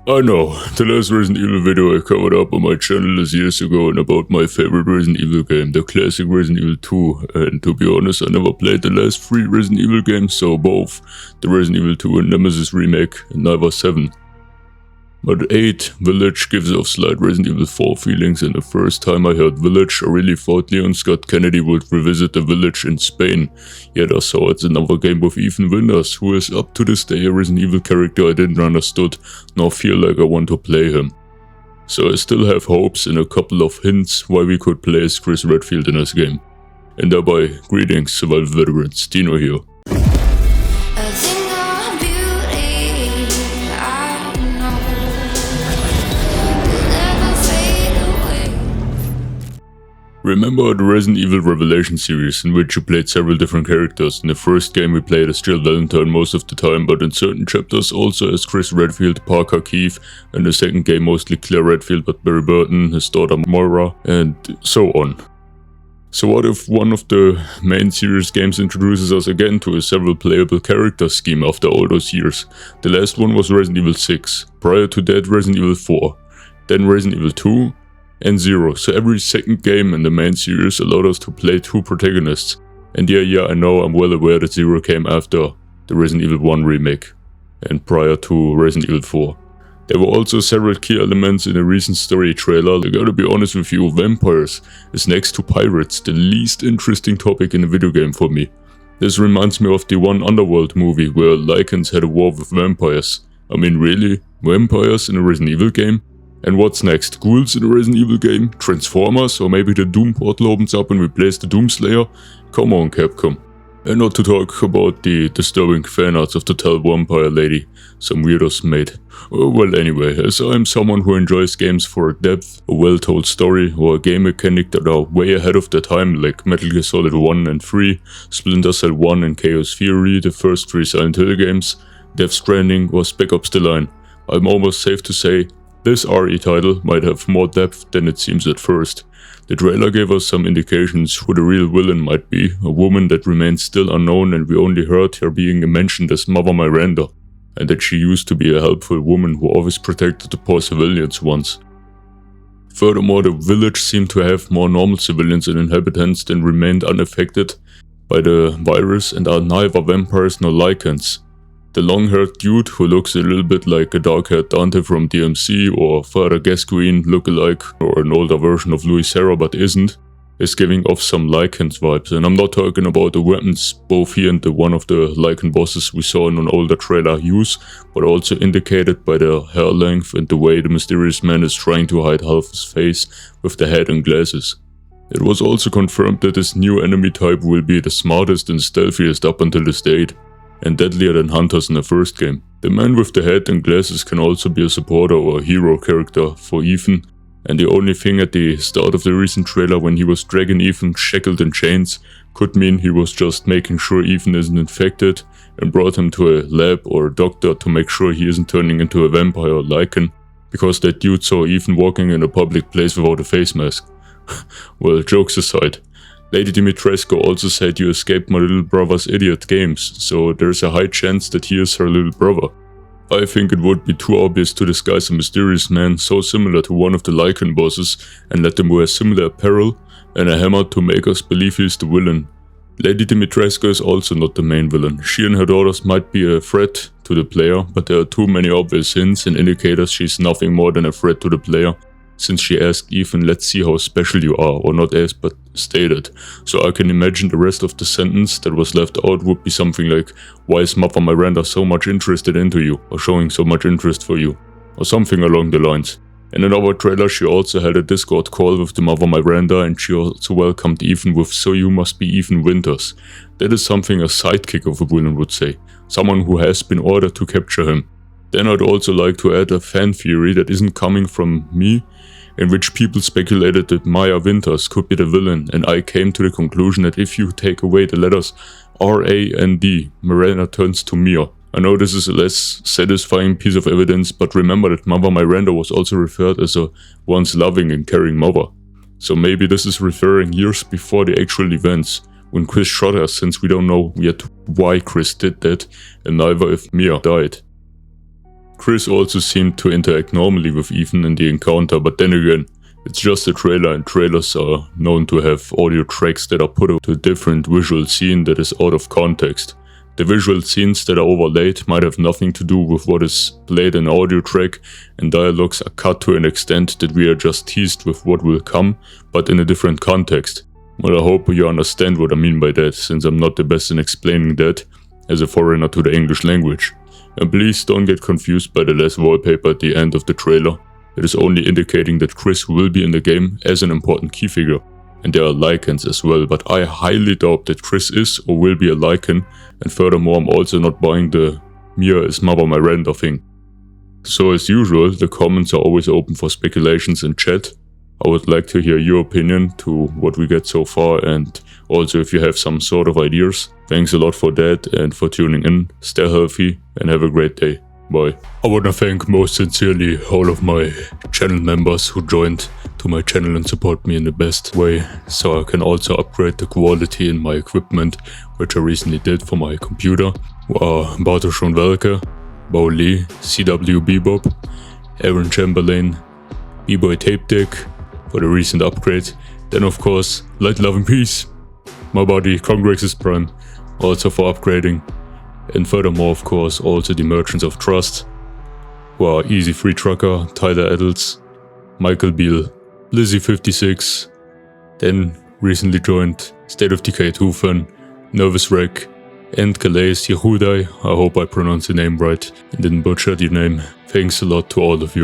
I know, the last Resident Evil video I covered up on my channel is years ago and about my favorite Resident Evil game, the classic Resident Evil 2, and to be honest I never played the last 3 Resident Evil games, so both the Resident Evil 2 and Nemesis remake, and neither 7. But 8, Village, gives off slight Resident Evil 4 feelings, and the first time I heard Village I really thought Leon Scott Kennedy would revisit the Village in Spain, yet I saw it's another game with Ethan Winters, who is up to this day a Resident Evil character I didn't understood nor feel like I want to play him. So I still have hopes and a couple of hints why we could play as Chris Redfield in this game. And thereby, greetings survival veterans, Dino here. Remember the Resident Evil Revelation series, in which you played several different characters. In the first game we played as Jill Valentine most of the time, but in certain chapters also as Chris Redfield, Parker Keith, and the second game mostly Claire Redfield but Barry Burton, his daughter Moira, and so on. So what if one of the main series games introduces us again to a several playable character scheme after all those years? The last one was Resident Evil 6, prior to that Resident Evil 4, then Resident Evil 2, and 0, so every second game in the main series allowed us to play 2 protagonists. And yeah, I know, I'm well aware that 0 came after the Resident Evil 1 remake, and prior to Resident Evil 4. There were also several key elements in a recent story trailer. I gotta be honest with you, vampires is next to pirates the least interesting topic in a video game for me. This reminds me of the one Underworld movie where Lycans had a war with vampires. I mean really? Vampires in a Resident Evil game? And what's next? Ghouls in a Resident Evil game? Transformers? Or maybe the Doom portal opens up and replaces the Doomslayer? Come on, Capcom. And not to talk about the disturbing fanarts of the Tell Vampire Lady some weirdos made. Well anyway, as I'm someone who enjoys games for depth, a well-told story, or a game mechanic that are way ahead of their time, like Metal Gear Solid 1 and 3, Splinter Cell 1 and Chaos Theory, the first 3 Silent Hill games, Death Stranding or Spec Ops The Line, I'm almost safe to say this RE title might have more depth than it seems at first. The trailer gave us some indications who the real villain might be, a woman that remains still unknown and we only heard her being mentioned as Mother Miranda, and that she used to be a helpful woman who always protected the poor civilians once. Furthermore, the village seemed to have more normal civilians and inhabitants than remained unaffected by the virus and are neither vampires nor Lycans. The long-haired dude, who looks a little bit like a dark-haired Dante from DMC or Father Gascoigne lookalike, or an older version of Louis Serra but isn't, is giving off some Lycans vibes. And I'm not talking about the weapons both he and one of the Lycan bosses we saw in an older trailer use, but also indicated by their hair length and the way the mysterious man is trying to hide half his face with the hat and glasses. It was also confirmed that this new enemy type will be the smartest and stealthiest up until this date, and deadlier than hunters in the first game. The man with the hat and glasses can also be a supporter or a hero character for Ethan, and the only thing at the start of the recent trailer when he was dragging Ethan shackled in chains could mean he was just making sure Ethan isn't infected and brought him to a lab or a doctor to make sure he isn't turning into a vampire or Lycan, because that dude saw Ethan walking in a public place without a face mask. Well, jokes aside, Lady Dimitrescu also said you escaped my little brother's idiot games, so there's a high chance that he is her little brother. I think it would be too obvious to disguise a mysterious man so similar to one of the Lycan bosses and let them wear similar apparel and a hammer to make us believe he's the villain. Lady Dimitrescu is also not the main villain. She and her daughters might be a threat to the player, but there are too many obvious hints and indicators she's nothing more than a threat to the player, since she asked Ethan, let's see how special you are, or not asked but stated. So I can imagine the rest of the sentence that was left out would be something like, why is Mother Miranda so much interested into you, or showing so much interest for you, or something along the lines. In another trailer she also had a Discord call with the Mother Miranda, and she also welcomed Ethan with, so you must be Ethan Winters. That is something a sidekick of a villain would say, someone who has been ordered to capture him. Then I'd also like to add a fan theory that isn't coming from me, in which people speculated that Maya Winters could be the villain, and I came to the conclusion that if you take away the letters R-A-N-D, Miranda turns to Mia. I know this is a less satisfying piece of evidence, but remember that Mother Miranda was also referred as a once loving and caring mother. So maybe this is referring years before the actual events, when Chris shot her, since we don't know yet why Chris did that, and neither if Mia died. Chris also seemed to interact normally with Ethan in the encounter, but then again, it's just a trailer, and trailers are known to have audio tracks that are put to a different visual scene that is out of context. The visual scenes that are overlaid might have nothing to do with what is played in audio track, and dialogues are cut to an extent that we are just teased with what will come, but in a different context. Well, I hope you understand what I mean by that, since I'm not the best in explaining that as a foreigner to the English language. And please don't get confused by the last wallpaper at the end of the trailer. It is only indicating that Chris will be in the game as an important key figure. And there are Lycans as well, but I highly doubt that Chris is or will be a Lycan, and furthermore I'm also not buying the Mia is Mother Miranda thing. So as usual, the comments are always open for speculations in chat. I would like to hear your opinion to what we get so far, and also if you have some sort of ideas. Thanks a lot for that and for tuning in. Stay healthy and have a great day. Bye. I want to thank most sincerely all of my channel members who joined to my channel and support me in the best way, so I can also upgrade the quality in my equipment, which I recently did for my computer. Bartosz Welke, Bao Lee, CW Bebop, Aaron Chamberlain, B-Boy Tape Deck for the recent upgrade. Then of course, light, love and peace. My buddy Congrex's Prime, also for upgrading. And furthermore, of course, also the Merchants of Trust, who are Easy Free Trucker, Tyler Adels, Michael Beal, Lizzie56, then recently joined State of Decay 2 fan, Nervous Wreck, and Calais Yehudai. I hope I pronounced the name right and didn't butcher the name. Thanks a lot to all of you.